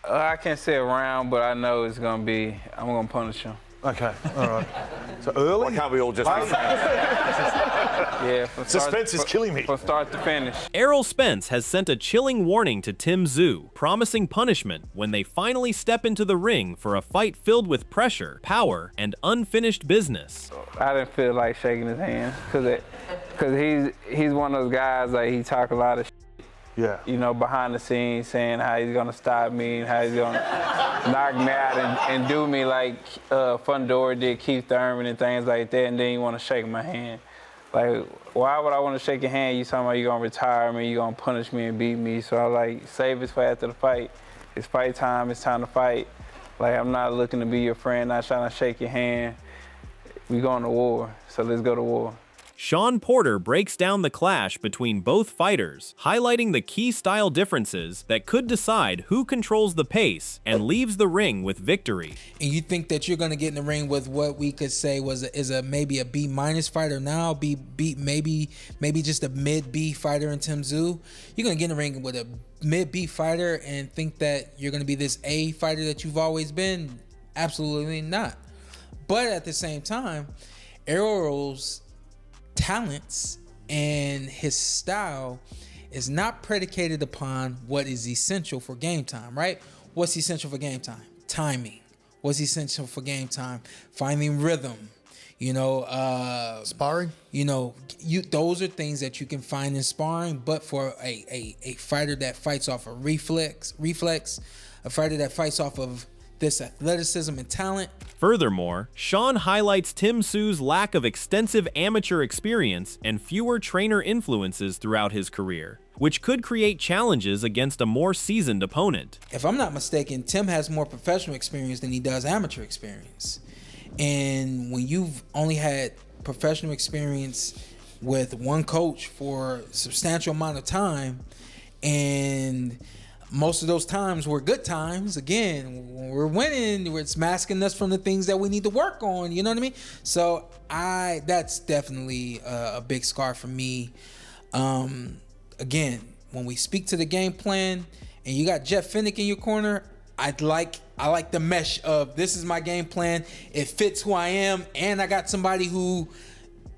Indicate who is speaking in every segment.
Speaker 1: I can't say around, but I know it's gonna be. I'm gonna punish him.
Speaker 2: Okay, all right. So early?
Speaker 3: Why can't we all just be friends?
Speaker 1: Yeah,
Speaker 2: Suspense is killing me.
Speaker 1: From start to finish.
Speaker 4: Errol Spence has sent a chilling warning to Tim Tszyu, promising punishment when they finally step into the ring for a fight filled with pressure, power, and unfinished business.
Speaker 1: I didn't feel like shaking his hand because he's one of those guys, like, he talk a lot of shit,
Speaker 2: Yeah.
Speaker 1: you know, behind the scenes, saying how he's gonna stop me and how he's gonna knock me out and do me like Fundora did Keith Thurman and things like that, and then you want to shake my hand. Like, why would I want to shake your hand? You talking about you gonna retire me, you gonna punish me and beat me? So I like, save it for after the fight. It's fight time, it's time to fight. Like, I'm not looking to be your friend, not trying to shake your hand. We going to war, so let's go to war.
Speaker 4: Sean Porter breaks down the clash between both fighters, highlighting the key style differences that could decide who controls the pace and leaves the ring with victory.
Speaker 5: And you think that you're going to get in the ring with what we could say is maybe a B- fighter now, maybe just a mid B fighter in Tim Tszyu. You're going to get in the ring with a mid B fighter and think that you're going to be this A fighter that you've always been? Absolutely not. But at the same time, Errol's talents and his style is not predicated upon what is essential for game time, right? What's essential for game time? Timing. What's essential for game time? Finding rhythm. You know,
Speaker 6: sparring.
Speaker 5: You know, those are things that you can find in sparring. But for a fighter that fights off of reflex, a fighter that fights off of this athleticism and talent.
Speaker 4: Furthermore, Sean highlights Tim Tszyu's lack of extensive amateur experience and fewer trainer influences throughout his career, which could create challenges against a more seasoned opponent.
Speaker 5: If I'm not mistaken, Tim has more professional experience than he does amateur experience. And when you've only had professional experience with one coach for a substantial amount of time, and most of those times were good times. Again, when we're winning, it's masking us from the things that we need to work on. You know what I mean? So that's definitely a big scar for me. Again, when we speak to the game plan and you got Jeff Fennick in your corner, I like the mesh of this is my game plan. It fits who I am, and I got somebody who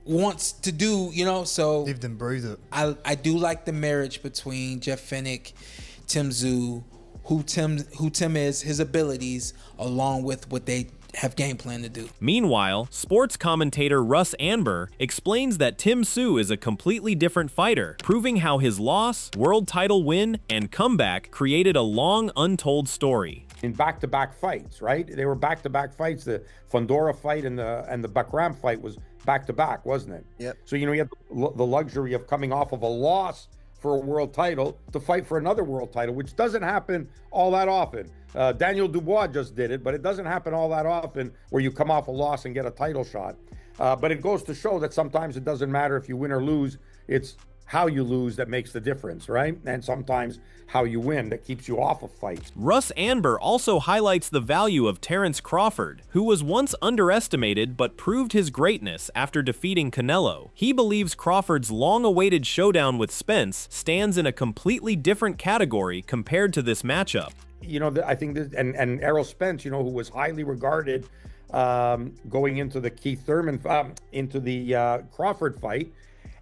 Speaker 5: wants to do, you know, so
Speaker 6: lived and breathed it.
Speaker 5: I do like the marriage between Jeff Fennick, Tim Tszyu, who Tim is, his abilities, along with what they have game plan to do.
Speaker 4: Meanwhile, sports commentator Russ Anber explains that Tim Tszyu is a completely different fighter, proving how his loss, world title win, and comeback created a long untold story.
Speaker 7: In back-to-back fights, right? They were back-to-back fights. The Fundora fight and the Bakram fight was back-to-back, wasn't it?
Speaker 6: Yep.
Speaker 7: So, you know, you have the luxury of coming off of a loss for a world title to fight for another world title, which doesn't happen all that often. Daniel Dubois just did it, but it doesn't happen all that often where you come off a loss and get a title shot. But it goes to show that sometimes it doesn't matter if you win or lose. It's how you lose that makes the difference, right? And sometimes how you win that keeps you off of fights.
Speaker 4: Russ Anber also highlights the value of Terence Crawford, who was once underestimated but proved his greatness after defeating Canelo. He believes Crawford's long-awaited showdown with Spence stands in a completely different category compared to this matchup.
Speaker 7: You know, I think this, and Errol Spence, you know, who was highly regarded going into the Keith Thurman, into the Crawford fight.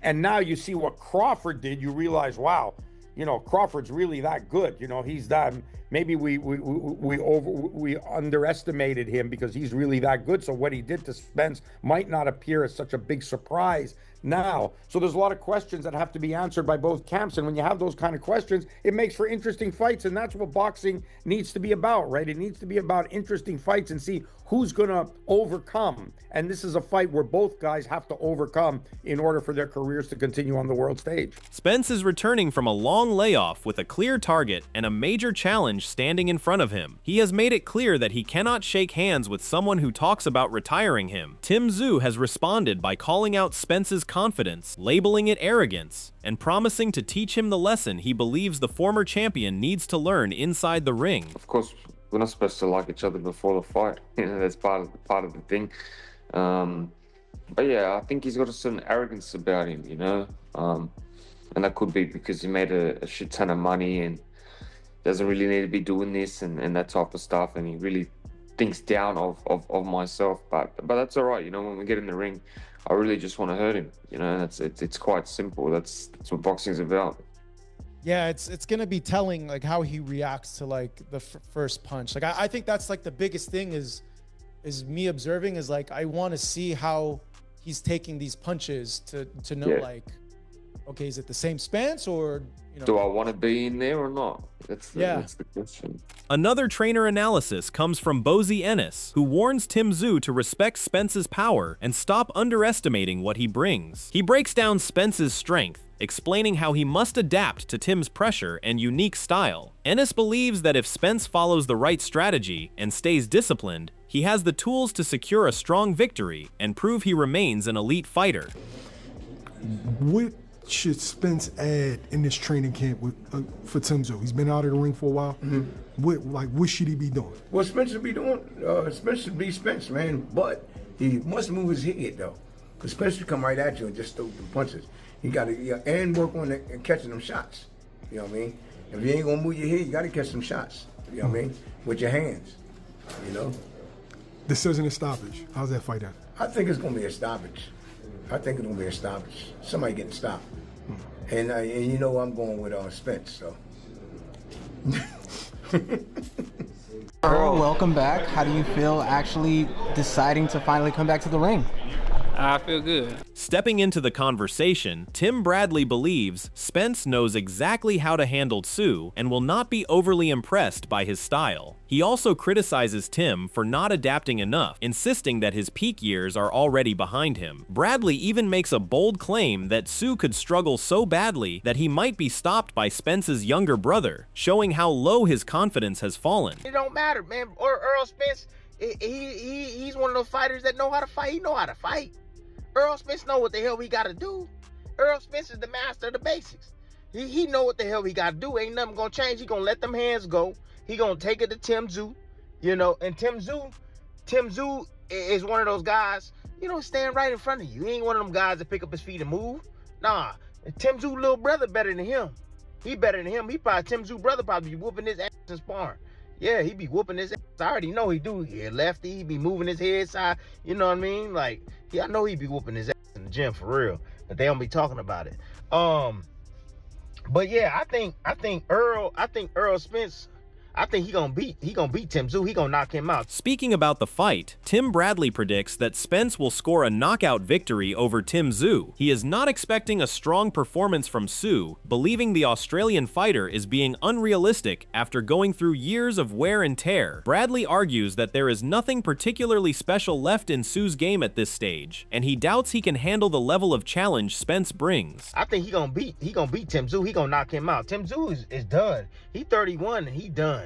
Speaker 7: And now you see what Crawford did, you realize, wow, you know, Crawford's really that good. You know, he's that, maybe we underestimated him because he's really that good. So what he did to Spence might not appear as such a big surprise now. So there's a lot of questions that have to be answered by both camps. And when you have those kind of questions, it makes for interesting fights. And that's what boxing needs to be about, right? It needs to be about interesting fights and see who's going to overcome. And this is a fight where both guys have to overcome in order for their careers to continue on the world stage.
Speaker 4: Spence is returning from a long layoff with a clear target and a major challenge standing in front of him. He has made it clear that he cannot shake hands with someone who talks about retiring him. Tim Tszyu has responded by calling out Spence's confidence, labeling it arrogance, and promising to teach him the lesson he believes the former champion needs to learn inside the ring.
Speaker 8: Of course, we're not supposed to like each other before the fight. You know, that's part of the thing. But yeah, I think he's got a certain arrogance about him, you know, and that could be because he made a shit ton of money and doesn't really need to be doing this and that type of stuff, and he really thinks down of myself. But that's all right, you know. When we get in the ring, I really just want to hurt him, you know. And it's quite simple. That's what boxing's about.
Speaker 3: Yeah, it's gonna be telling like how he reacts to like the first punch. Like I think that's like the biggest thing is me observing is like I want to see how he's taking these punches to know like, okay, is it the same Spence or, you know?
Speaker 8: Do I want to be in there or not? That's the question.
Speaker 4: Another trainer analysis comes from Bozy Ennis, who warns Tim Tszyu to respect Spence's power and stop underestimating what he brings. He breaks down Spence's strength, explaining how he must adapt to Tim's pressure and unique style. Ennis believes that if Spence follows the right strategy and stays disciplined, he has the tools to secure a strong victory and prove he remains an elite fighter.
Speaker 6: What should Spence add in this training camp for Tim Tszyu? He's been out of the ring for a while. What should he be doing?
Speaker 9: What Spence should be doing? Spence should be Spence, man. But he must move his head though, because Spence should come right at you and just throw the punches. He got to and work on catching them shots. You know what I mean? If you ain't gonna move your head, you got to catch some shots. You know what I mean? With your hands. You know.
Speaker 6: Decision and stoppage. How's that fight end?
Speaker 9: I think it's gonna be a stoppage. Somebody getting stopped. And you know I'm going with Spence. So.
Speaker 10: Errol, welcome back. How do you feel actually deciding to finally come back to the ring?
Speaker 1: I feel good.
Speaker 4: Stepping into the conversation, Tim Bradley believes Spence knows exactly how to handle Tszyu and will not be overly impressed by his style. He also criticizes Tim for not adapting enough, insisting that his peak years are already behind him. Bradley even makes a bold claim that Tszyu could struggle so badly that he might be stopped by Spence's younger brother, showing how low his confidence has fallen.
Speaker 11: It don't matter, man. Errol Spence, he's one of those fighters that know how to fight. He know how to fight. Errol Spence know what the hell he got to do. Errol Spence is the master of the basics. He know what the hell he got to do. Ain't nothing gonna change. He gonna let them hands go. He gonna take it to Tim Tszyu, you know. And Tim Tszyu is one of those guys, you know, stand right in front of you. He ain't one of them guys that pick up his feet and move. Nah, Tim Tszyu little brother better than him. He better than him. Tim Tszyu brother probably be whooping his ass in sparring. Yeah, he be whooping his ass. I already know he do. Yeah, lefty, he be moving his head side. You know what I mean? Like, yeah, I know he be whooping his ass in the gym for real. But they don't be talking about it. But yeah, I think Errol Spence, I think he gonna beat Tim Tszyu. He gonna knock him out.
Speaker 4: Speaking about the fight, Tim Bradley predicts that Spence will score a knockout victory over Tim Tszyu. He is not expecting a strong performance from Tszyu, believing the Australian fighter is being unrealistic after going through years of wear and tear. Bradley argues that there is nothing particularly special left in Tszyu's game at this stage, and he doubts he can handle the level of challenge Spence brings.
Speaker 11: I think he gonna beat Tim Tszyu. He gonna knock him out. Tim Tszyu is done. He 31 and he done.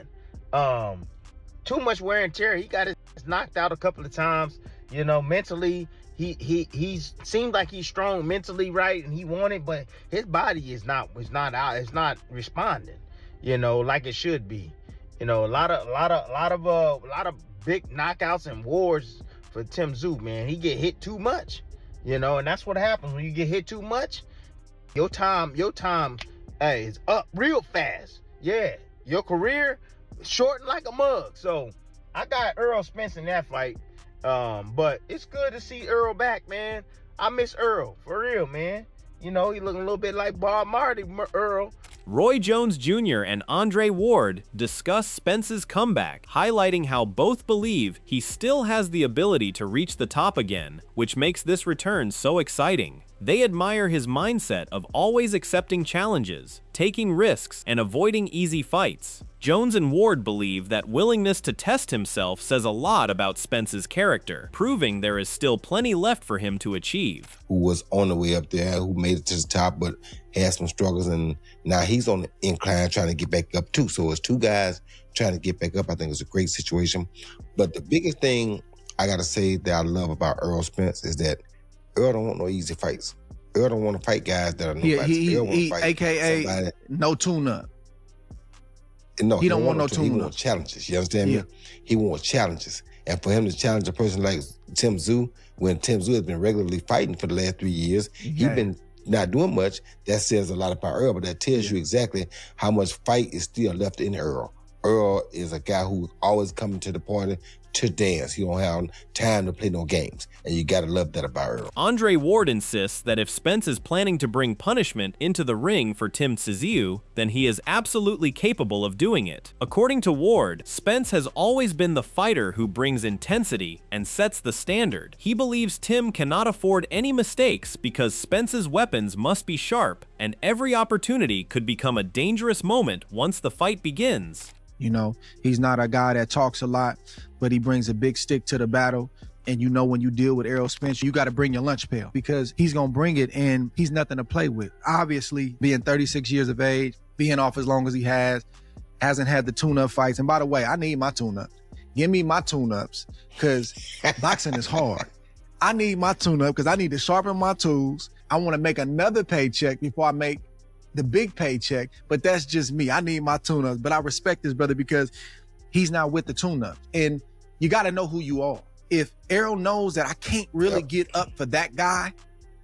Speaker 11: Too much wear and tear. He got his knocked out a couple of times. You know, mentally, he seemed like he's strong mentally, right, and he wanted, but his body is not out. It's not responding, you know, like it should be. You know, a lot of big knockouts and wars for Tim Tszyu, man. He get hit too much, you know, and that's what happens when you get hit too much. Your time, hey, is up real fast. Yeah, your career shortened like a mug. So I got Errol Spence in that fight. But it's good to see Errol back, man. I miss Errol, for real, man. You know, he looking a little bit like Bob Marley, Errol.
Speaker 4: Roy Jones Jr. and Andre Ward discuss Spence's comeback, highlighting how both believe he still has the ability to reach the top again, which makes this return so exciting. They admire his mindset of always accepting challenges, taking risks, and avoiding easy fights. Jones and Ward believe that willingness to test himself says a lot about Spence's character, proving there is still plenty left for him to achieve.
Speaker 12: Who was on the way up there, who made it to the top, but had some struggles, and now he's on the incline trying to get back up too. So it's two guys trying to get back up. I think it's a great situation. But the biggest thing I gotta say that I love about Errol Spence is that Earl don't want no easy fights. Earl don't want to fight guys that are nobody.
Speaker 13: He AKA no tune-up.
Speaker 12: No,
Speaker 13: he don't want no
Speaker 12: tune-up. He
Speaker 13: tune-up.
Speaker 12: wants challenges. You understand me? He wants challenges. And for him to challenge a person like Tim Tszyu, when Tim Tszyu has been regularly fighting for the last 3 years, he's been not doing much, that says a lot about Errol, but that tells you exactly how much fight is still left in Errol. Errol is a guy who's always coming to the party to dance. He don't have time to play no games, and you gotta love that about Errol.
Speaker 4: Andre Ward insists that if Spence is planning to bring punishment into the ring for Tim Tszyu, then he is absolutely capable of doing it. According to Ward, Spence has always been the fighter who brings intensity and sets the standard. He believes Tim cannot afford any mistakes because Spence's weapons must be sharp, and every opportunity could become a dangerous moment once the fight begins.
Speaker 13: You know, he's not a guy that talks a lot, but he brings a big stick to the battle. And you know, when you deal with Errol Spence, you got to bring your lunch pail because he's going to bring it and he's nothing to play with. Obviously, being 36 years of age, being off as long as he hasn't had the tune-up fights. And by the way, I need my tune-ups. Give me my tune-ups because boxing is hard. I need my tune-up because I need to sharpen my tools. I want to make another paycheck before I make the big paycheck, but that's just me. I need my tune-ups, but I respect this brother because he's not with the tune-up. And you got to know who you are. If Errol knows that I can't really get up for that guy,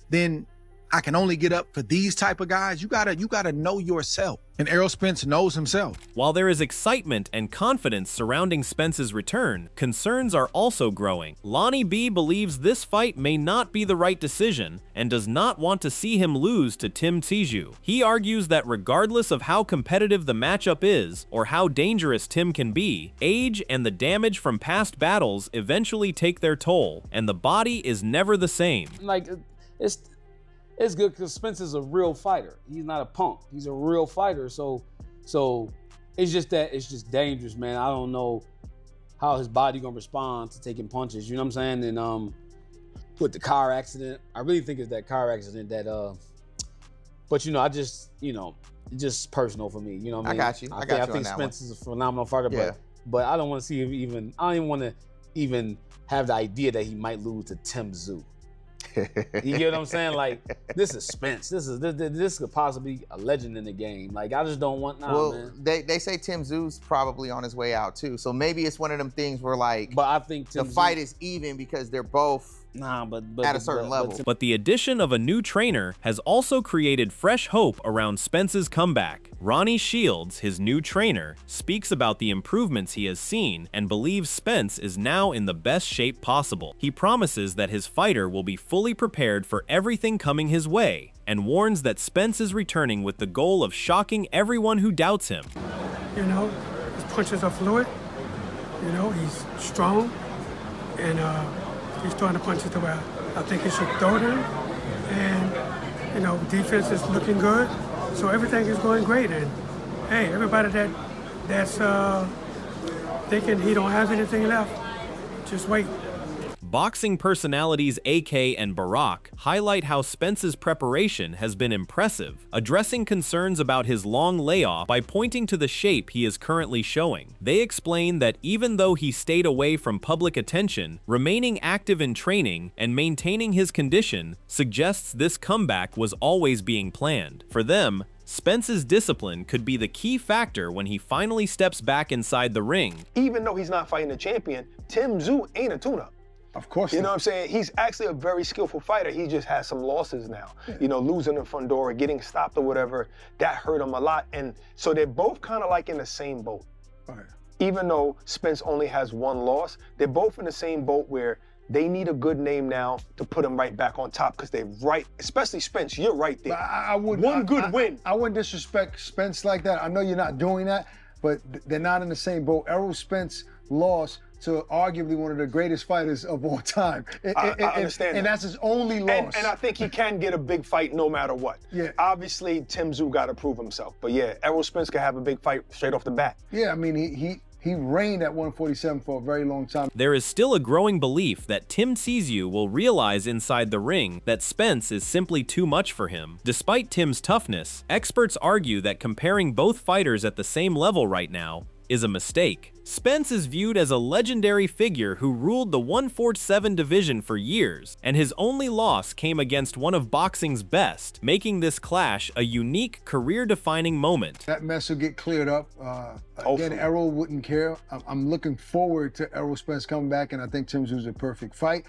Speaker 13: then I can only get up for these type of guys. You gotta know yourself. And Errol Spence knows himself.
Speaker 4: While there is excitement and confidence surrounding Spence's return, concerns are also growing. Lonnie B believes this fight may not be the right decision and does not want to see him lose to Tim Tszyu. He argues that regardless of how competitive the matchup is or how dangerous Tim can be, age and the damage from past battles eventually take their toll, and the body is never the same.
Speaker 14: Like, it's good because Spence is a real fighter. He's not a punk. He's a real fighter. So it's just dangerous, man. I don't know how his body gonna respond to taking punches. You know what I'm saying? And with the car accident, I really think it's that car accident that. But you know, it's just personal for me. You know what I mean?
Speaker 15: I got you. I think
Speaker 14: Spence is a phenomenal fighter, but I don't want to see him even. I don't even want to even have the idea that he might lose to Tim Tszyu. You get what I'm saying? Like, this is Spence. This could possibly be a legend in the game. Like, I just don't want man.
Speaker 15: They say Tim Tszyu's probably on his way out too. So maybe it's one of them things where like,
Speaker 14: but I think
Speaker 15: the fight is even because they're both at a certain level.
Speaker 4: But the addition of a new trainer has also created fresh hope around Spence's comeback. Ronnie Shields, his new trainer, speaks about the improvements he has seen and believes Spence is now in the best shape possible. He promises that his fighter will be fully prepared for everything coming his way and warns that Spence is returning with the goal of shocking everyone who doubts him.
Speaker 16: You know, his punches are fluid. You know, he's strong and he's throwing the punches the way I think he should throw them. And, you know, defense is looking good. So everything is going great. And, hey, everybody that's thinking he don't have anything left, just wait.
Speaker 4: Boxing personalities AK and Barack highlight how Spence's preparation has been impressive, addressing concerns about his long layoff by pointing to the shape he is currently showing. They explain that even though he stayed away from public attention, remaining active in training and maintaining his condition suggests this comeback was always being planned. For them, Spence's discipline could be the key factor when he finally steps back inside the ring.
Speaker 17: Even though he's not fighting a champion, Tim Tszyu ain't a tune-up.
Speaker 6: Of course.
Speaker 17: You know what I'm saying? He's actually a very skillful fighter. He just has some losses now. Yeah. You know, losing to Fundora, getting stopped or whatever, that hurt him a lot. And so they're both kind of like in the same boat.
Speaker 6: Right.
Speaker 17: Even though Spence only has one loss, they're both in the same boat where they need a good name now to put him right back on top because they're right, especially Spence, you're right there.
Speaker 6: I wouldn't,
Speaker 17: one good win.
Speaker 6: I wouldn't disrespect Spence like that. I know you're not doing that, but they're not in the same boat. Errol Spence lost to arguably one of the greatest fighters of all time.
Speaker 17: I understand
Speaker 6: and that's his only loss.
Speaker 17: And I think he can get a big fight no matter what.
Speaker 6: Yeah.
Speaker 17: Obviously, Tim Tszyu got to prove himself. But yeah, Errol Spence can have a big fight straight off the bat.
Speaker 6: Yeah, I mean, he reigned at 147 for a very long time.
Speaker 4: There is still a growing belief that Tim Tszyu will realize inside the ring that Spence is simply too much for him. Despite Tim's toughness, experts argue that comparing both fighters at the same level right now is a mistake. Spence is viewed as a legendary figure who ruled the 147 division for years, and his only loss came against one of boxing's best, making this clash a unique, career-defining moment.
Speaker 6: That mess will get cleared up. Again, Errol wouldn't care. I'm looking forward to Errol Spence coming back, and I think Tim Tszyu a perfect fight.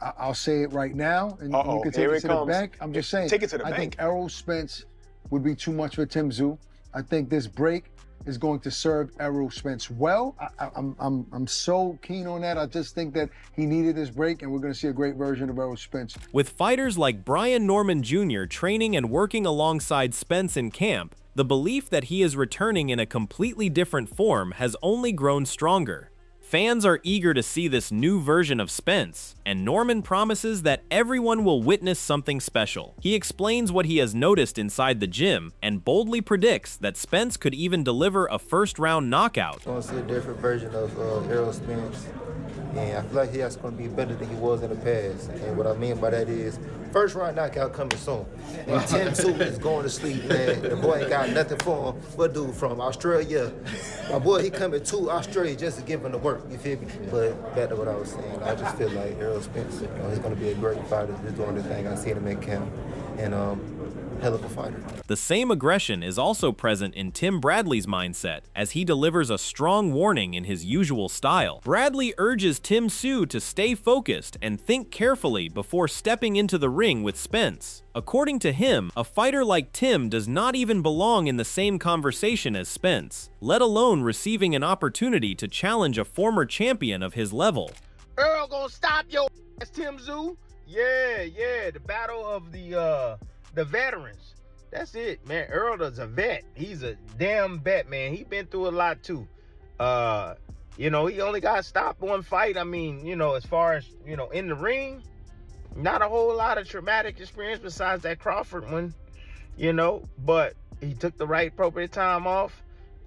Speaker 6: I'll say it right now, and you can take it to the bank. I'm just saying.
Speaker 17: Take it to the
Speaker 6: I
Speaker 17: bank.
Speaker 6: think Errol Spence would be too much for Tim Tszyu. I think this break is going to serve Errol Spence well. I'm so keen on that. I just think that he needed this break, and we're going to see a great version of Errol Spence.
Speaker 4: With fighters like Brian Norman Jr. training and working alongside Spence in camp, the belief that he is returning in a completely different form has only grown stronger. Fans are eager to see this new version of Spence, and Norman promises that everyone will witness something special. He explains what he has noticed inside the gym and boldly predicts that Spence could even deliver a first-round knockout.
Speaker 18: I want to see a different version of Errol Spence, and I feel like he's going to be better than he was in the past. And what I mean by that is, first-round knockout coming soon. And Tim Tszyu is going to sleep, man. The boy ain't got nothing for him. What dude from Australia? My boy, he coming to Australia just to give him the work, you feel me? But back to what I was saying, I just feel like Errol Spence, he's going to be a great fighter. He's doing the thing. I see him in camp. And hell of a fighter.
Speaker 4: The same aggression is also present in Tim Bradley's mindset, as he delivers a strong warning in his usual style. Bradley urges Tim Tszyu to stay focused and think carefully before stepping into the ring with Spence. According to him, a fighter like Tim does not even belong in the same conversation as Spence, let alone receiving an opportunity to challenge a former champion of his level.
Speaker 11: Earl gonna stop your ass, Tim Tszyu. Yeah, the battle of the veterans. That's it, man. Earl is a vet. He's a damn vet, man. He been through a lot too. He only got stopped one fight. I mean, as far as, in the ring, not a whole lot of traumatic experience besides that Crawford one, but he took the right appropriate time off.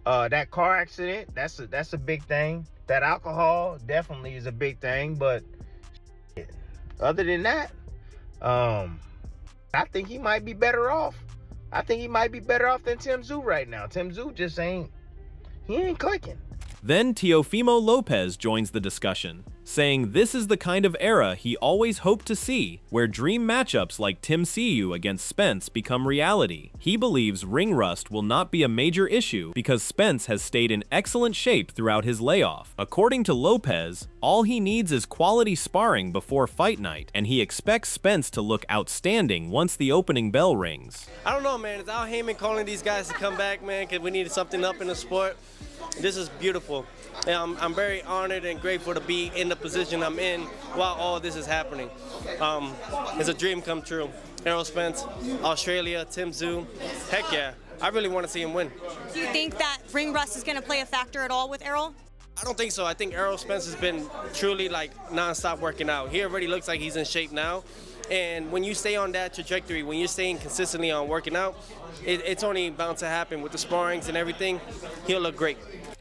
Speaker 11: That car accident, that's a big thing. That alcohol definitely is a big thing, but other than that, I think he might be better off. I think he might be better off than Tim Tszyu right now. Tim Tszyu just ain't clicking.
Speaker 4: Then Teofimo Lopez joins the discussion, saying this is the kind of era he always hoped to see, where dream matchups like Tim Tszyu against Spence become reality. He believes ring rust will not be a major issue because Spence has stayed in excellent shape throughout his layoff. According to Lopez, all he needs is quality sparring before fight night, and he expects Spence to look outstanding once the opening bell rings.
Speaker 19: I don't know, man. It's Al Heyman calling these guys to come back, man, because we needed something up in the sport. This is beautiful. And I'm very honored and grateful to be in the position I'm in while all this is happening. It's a dream come true. Errol Spence, Australia, Tim Tszyu. Heck yeah. I really want to see him win.
Speaker 20: Do you think that ring rust is going to play a factor at all with Errol?
Speaker 19: I don't think so. I think Errol Spence has been truly non-stop working out. He already looks like he's in shape now. And when you stay on that trajectory, when you're staying consistently on working out, it's only bound to happen with the sparrings and everything. He'll look great.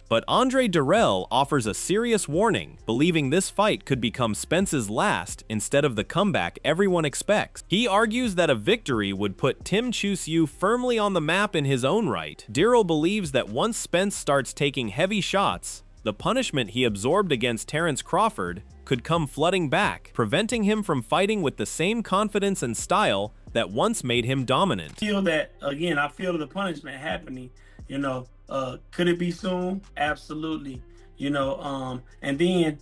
Speaker 4: But Andre Durrell offers a serious warning, believing this fight could become Spence's last instead of the comeback everyone expects. He argues that a victory would put Tim Tszyu firmly on the map in his own right. Durrell believes that once Spence starts taking heavy shots, the punishment he absorbed against Terence Crawford could come flooding back, preventing him from fighting with the same confidence and style that once made him dominant.
Speaker 21: I feel the punishment happening, could it be soon? Absolutely. And then,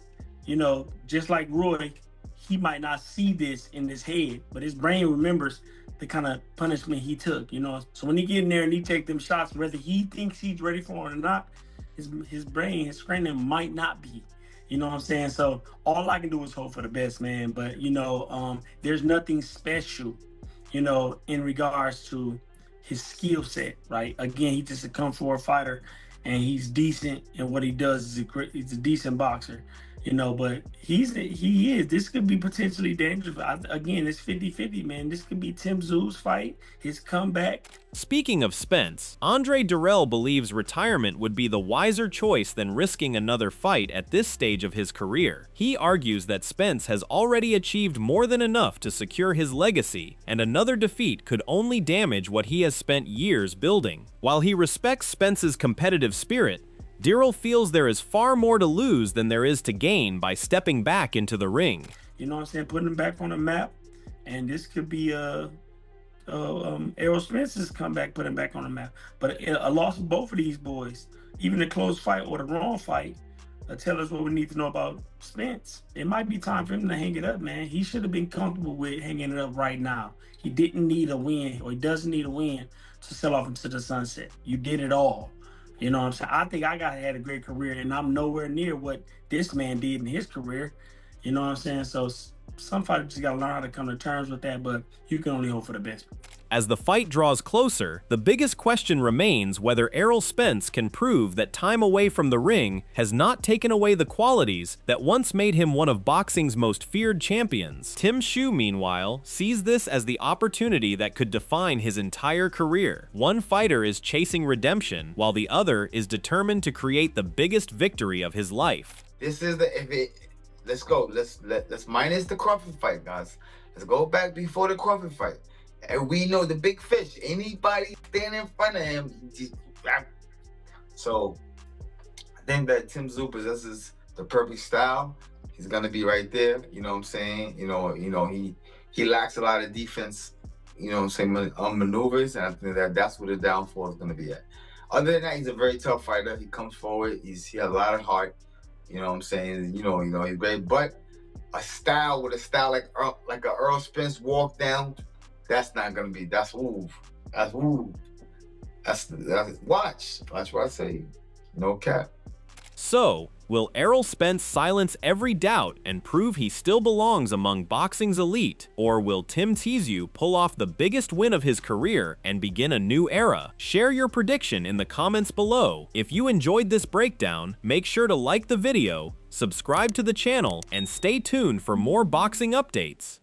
Speaker 21: just like Roy, he might not see this in his head, but his brain remembers the kind of punishment he took, So when he get in there and he take them shots, whether he thinks he's ready for it or not, his brain, his screening might not be. You know what I'm saying? So all I can do is hope for the best, man. But, there's nothing special, in regards to his skill set, right? Again, he's just a come forward fighter, and he's decent in what he does. He's a decent boxer, but he is. This could be potentially dangerous. Again, it's 50-50, man. This could be Tim Tszyu's fight, his comeback.
Speaker 4: Speaking of Spence, Andre Durrell believes retirement would be the wiser choice than risking another fight at this stage of his career. He argues that Spence has already achieved more than enough to secure his legacy, and another defeat could only damage what he has spent years building. While he respects Spence's competitive spirit, Errol feels there is far more to lose than there is to gain by stepping back into the ring.
Speaker 21: You know what I'm saying? Putting him back on the map, and this could be Errol Spence's comeback, put him back on the map. But a loss of both of these boys, even a close fight or the wrong fight, tell us what we need to know about Spence. It might be time for him to hang it up, man. He should have been comfortable with hanging it up right now. He didn't need a win, or he doesn't need a win to sell off into the sunset. You did it all. You know what I'm saying? I think I had a great career, and I'm nowhere near what this man did in his career. You know what I'm saying? So some fighters just got to learn how to come to terms with that, but you can only hope for the best.
Speaker 4: As the fight draws closer, the biggest question remains whether Errol Spence can prove that time away from the ring has not taken away the qualities that once made him one of boxing's most feared champions. Tim Tszyu, meanwhile, sees this as the opportunity that could define his entire career. One fighter is chasing redemption, while the other is determined to create the biggest victory of his life.
Speaker 2: This is let's go. Let's minus the Crawford fight, guys. Let's go back before the Crawford fight. And we know the big fish. Anybody standing in front of him, so I think that Tim Tszyu possesses the perfect style. He's gonna be right there. You know what I'm saying? You know he lacks a lot of defense. You know what I'm saying? Maneuvers, and I think that's where the downfall is gonna be at. Other than that, he's a very tough fighter. He comes forward. He has a lot of heart. You know what I'm saying? You know he's great. But a style like a Errol Spence walk down. That's not gonna be. That's woo. That's woo. That's watch what I say. No cap.
Speaker 4: So, will Errol Spence silence every doubt and prove he still belongs among boxing's elite, or will Tim Tszyu pull off the biggest win of his career and begin a new era? Share your prediction in the comments below. If you enjoyed this breakdown, make sure to like the video, subscribe to the channel, and stay tuned for more boxing updates.